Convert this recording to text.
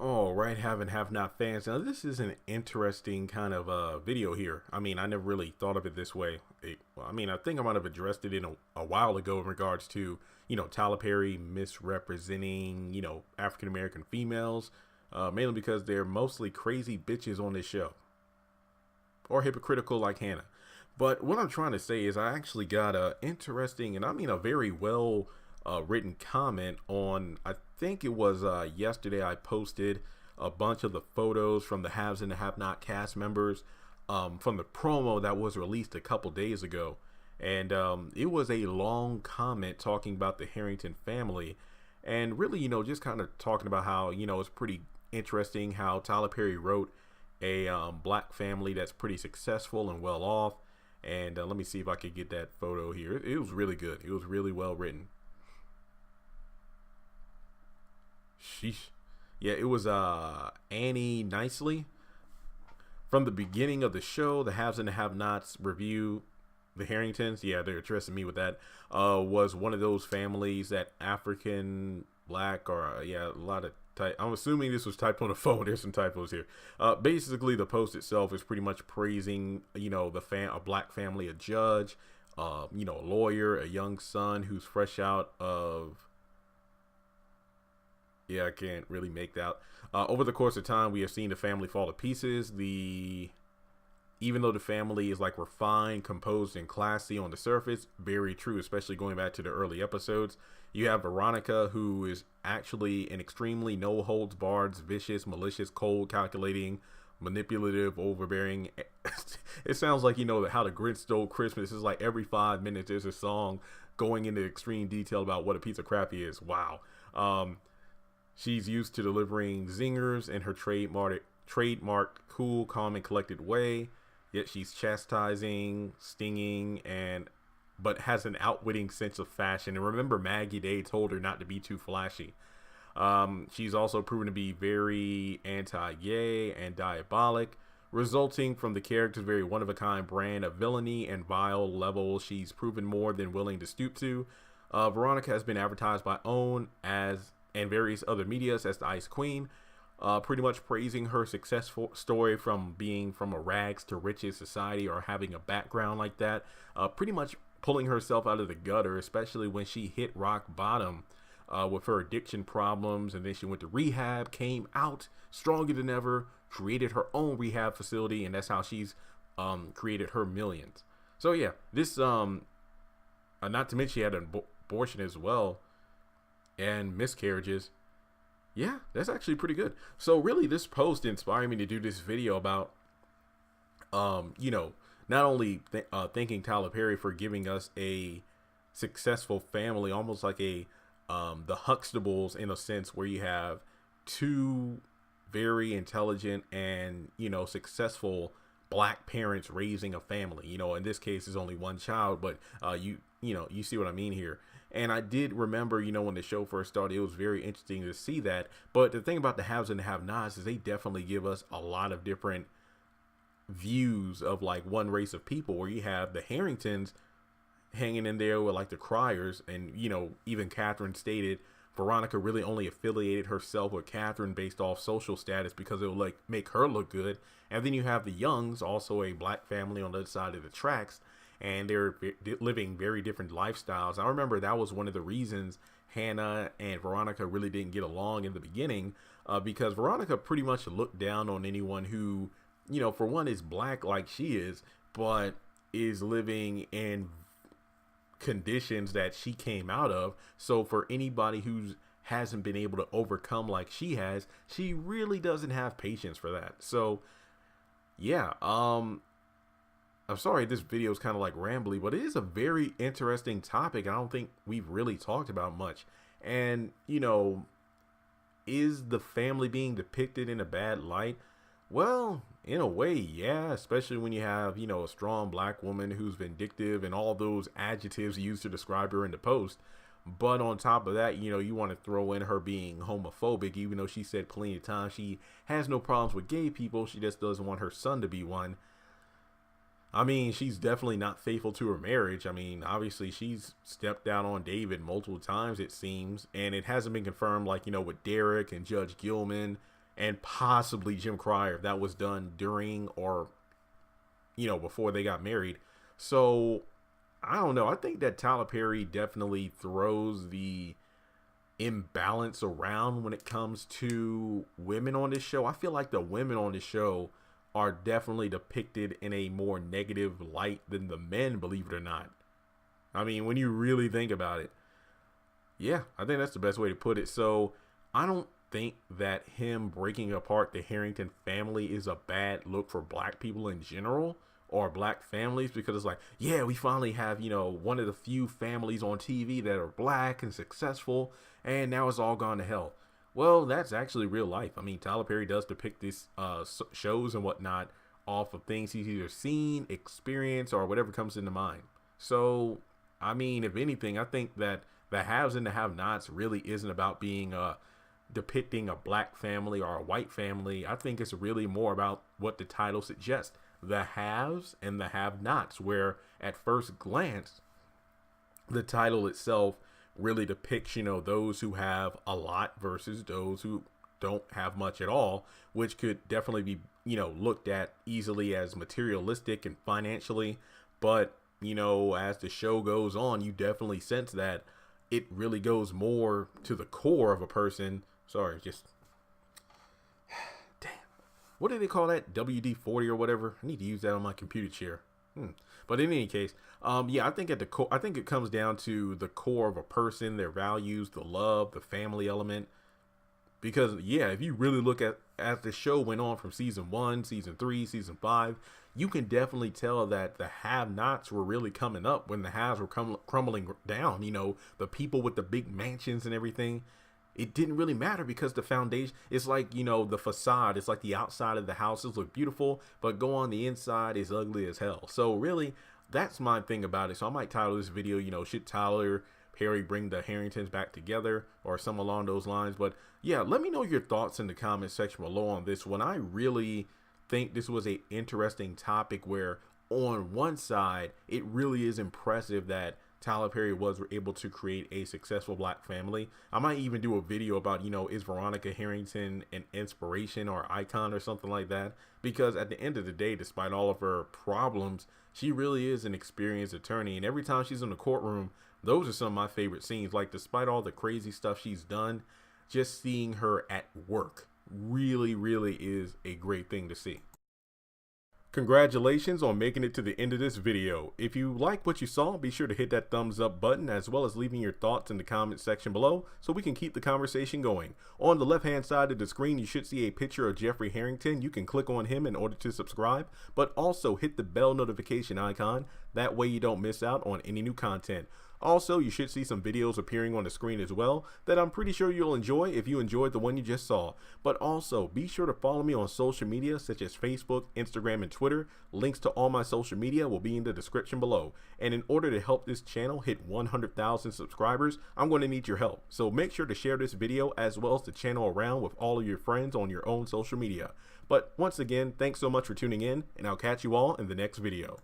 All right, have and have not fans. Now, this is an interesting kind of video here. I mean, I never really thought of it this way. I think I might have addressed it in a while ago in regards to, Tyler Perry misrepresenting, African American females, mainly because they're mostly crazy bitches on this show or hypocritical like Hannah. But what I'm trying to say is I actually got a interesting and I mean a very well written comment on, I think it was yesterday. I posted a bunch of the photos from the Haves and the Have Not cast members from the promo that was released a couple days ago. And it was a long comment talking about the Harrington family and really, just kind of talking about how, it's pretty interesting how Tyler Perry wrote a black family that's pretty successful and well off. And let me see if I could get that photo here. It was really good. It was really well written. Sheesh. Yeah, it was Annie Nicely. From the beginning of the show, the Haves and the Have Nots review the Harringtons. Yeah, they're trusting me with that. Was one of those families that African, black, or a lot of I'm assuming this was typed on the phone. There's some typos here. Basically, the post itself is pretty much praising, a black family, a judge, a lawyer, a young son who's fresh out of. Yeah, I can't really make that. Over the course of time, we have seen the family fall to pieces. Even though the family is like refined, composed, and classy on the surface, very true, especially going back to the early episodes. You have Veronica, who is actually an extremely no holds barred, vicious, malicious, cold, calculating, manipulative, overbearing. It sounds like, how the Grinch stole Christmas. It's like every 5 minutes there's a song going into extreme detail about what a piece of crap he is. Wow. She's used to delivering zingers in her trademarked cool, calm, and collected way. Yet she's chastising, stinging, but has an outwitting sense of fashion. And remember, Maggie Day told her not to be too flashy. She's also proven to be very anti-gay and diabolic, resulting from the character's very one-of-a-kind brand of villainy and vile levels she's proven more than willing to stoop to. Veronica has been advertised by OWN and various other medias as the Ice Queen, pretty much praising her successful story from being from a rags to riches society or having a background like that, pretty much pulling herself out of the gutter, especially when she hit rock bottom with her addiction problems, and then she went to rehab, came out stronger than ever, created her own rehab facility, and that's how she's created her millions. So yeah, this not to mention she had an abortion as well and miscarriages. Yeah, that's actually pretty good. So really, this post inspired me to do this video about, not only thanking Tyler Perry for giving us a successful family, almost like the Huxtables in a sense, where you have two very intelligent and successful black parents raising a family. In this case, it's only one child, but you see what I mean here. And I did remember, when the show first started, it was very interesting to see that. But the thing about the Haves and the Have-Nots is they definitely give us a lot of different views of like one race of people, where you have the Harringtons hanging in there with like the Criers. And, even Catherine stated Veronica really only affiliated herself with Catherine based off social status because it would like make her look good. And then you have the Youngs, also a black family on the other side of the tracks, and they're living very different lifestyles. I remember that was one of the reasons Hannah and Veronica really didn't get along in the beginning, because Veronica pretty much looked down on anyone who, for one, is black like she is, but is living in conditions that she came out of. So for anybody who hasn't been able to overcome like she has, she really doesn't have patience for that. So yeah, I'm sorry this video is kind of like rambly, but it is a very interesting topic. I don't think we've really talked about much. And, is the family being depicted in a bad light? Well, in a way, yeah, especially when you have, a strong black woman who's vindictive and all those adjectives used to describe her in the post. But on top of that, you want to throw in her being homophobic, even though she said plenty of times she has no problems with gay people. She just doesn't want her son to be one. I mean, she's definitely not faithful to her marriage. I mean, obviously she's stepped out on David multiple times, it seems, and it hasn't been confirmed, like, with Derek and Judge Gilman and possibly Jim Cryer if that was done during or, you know, before they got married. So I don't know. I think that Tyler Perry definitely throws the imbalance around when it comes to women on this show. I feel like the women on this show are definitely depicted in a more negative light than the men, believe it or not. I mean, when you really think about it, yeah, I think that's the best way to put it. So I don't think that him breaking apart the Harrington family is a bad look for black people in general, or black families, because it's like, yeah, we finally have, you know, one of the few families on TV that are black and successful, and now it's all gone to hell. Well, that's actually real life. I mean, Tyler Perry does depict these shows and whatnot off of things he's either seen, experienced, or whatever comes into mind. So, I mean, if anything, I think that the haves and the have-nots really isn't about being depicting a black family or a white family. I think it's really more about what the title suggests, the haves and the have-nots, where at first glance, the title itself really depicts, you know, those who have a lot versus those who don't have much at all, which could definitely be, you know, looked at easily as materialistic and financially. But, you know, as the show goes on, you definitely sense that it really goes more to the core of a person. Sorry, just damn. What do they call that? WD-40 or whatever? I need to use that on my computer chair. But in any case, yeah, I think at the core, I think it comes down to the core of a person, their values, the love, the family element. Because yeah, if you really look at as the show went on from season 1, season 3, season 5, you can definitely tell that the have-nots were really coming up when the haves were crumbling down. You know, the people with the big mansions and everything. It didn't really matter because the foundation, it's like, you know, the facade, it's like the outside of the houses look beautiful, but go on the inside is ugly as hell. So really, that's my thing about it. So I might title this video, you know, should Tyler Perry bring the Harringtons back together, or something along those lines. But yeah, let me know your thoughts in the comment section below on this one. I really think this was a interesting topic where on one side, it really is impressive that Tyler Perry was able to create a successful black family. I might even do a video about, you know, is Veronica Harrington an inspiration or icon or something like that? Because at the end of the day, despite all of her problems, she really is an experienced attorney. And every time she's in the courtroom, those are some of my favorite scenes. Like, despite all the crazy stuff she's done, just seeing her at work really, really is a great thing to see. Congratulations on making it to the end of this video. If you like what you saw, be sure to hit that thumbs up button, as well as leaving your thoughts in the comment section below so we can keep the conversation going. On the left hand side of the screen, you should see a picture of Jeffrey Harrington. You can click on him in order to subscribe, but also hit the bell notification icon. That way you don't miss out on any new content. Also, you should see some videos appearing on the screen as well that I'm pretty sure you'll enjoy if you enjoyed the one you just saw. But also, be sure to follow me on social media such as Facebook, Instagram, and Twitter. Links to all my social media will be in the description below. And in order to help this channel hit 100,000 subscribers, I'm going to need your help. So make sure to share this video as well as the channel around with all of your friends on your own social media. But once again, thanks so much for tuning in, and I'll catch you all in the next video.